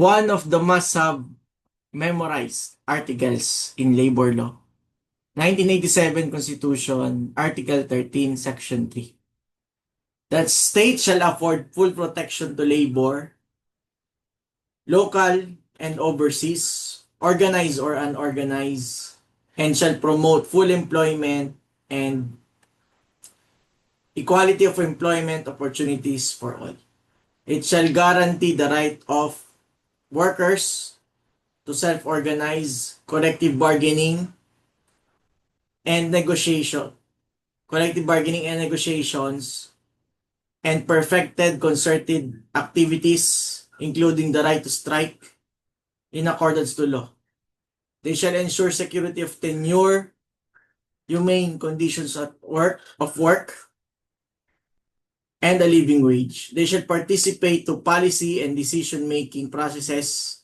one of the must-have memorized articles in labor law. 1987 Constitution, Article 13, Section 3. That state shall afford full protection to labor, local and overseas, organized or unorganized, and shall promote full employment and equality of employment opportunities for all. It shall guarantee the right of workers to self-organize, collective bargaining, and negotiation, collective bargaining and negotiations, and perfected concerted activities, including the right to strike in accordance to law. They shall ensure security of tenure, humane conditions at work, and a living wage. They shall participate to policy and decision-making processes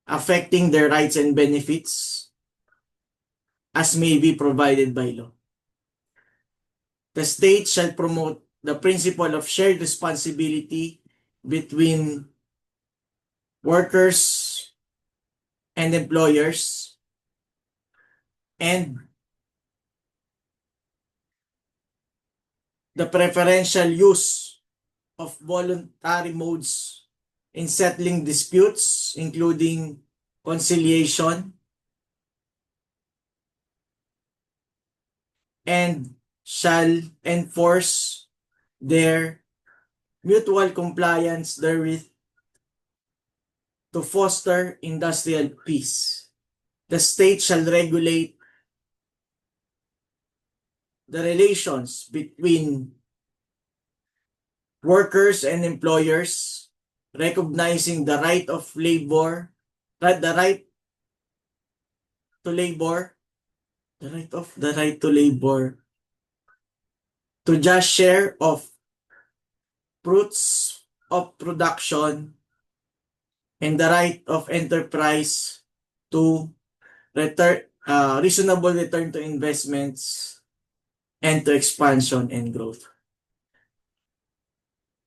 affecting their rights and benefits as may be provided by law. The state shall promote the principle of shared responsibility between workers and employers, and the preferential use of voluntary modes in settling disputes, including conciliation, and shall enforce their mutual compliance therewith to foster industrial peace. The state shall regulate the relations between workers and employers, recognizing the right of labor, the right to labor, the right to labor, to just share of fruits of production, and the right of enterprise to reasonable return to investments and to expansion and growth.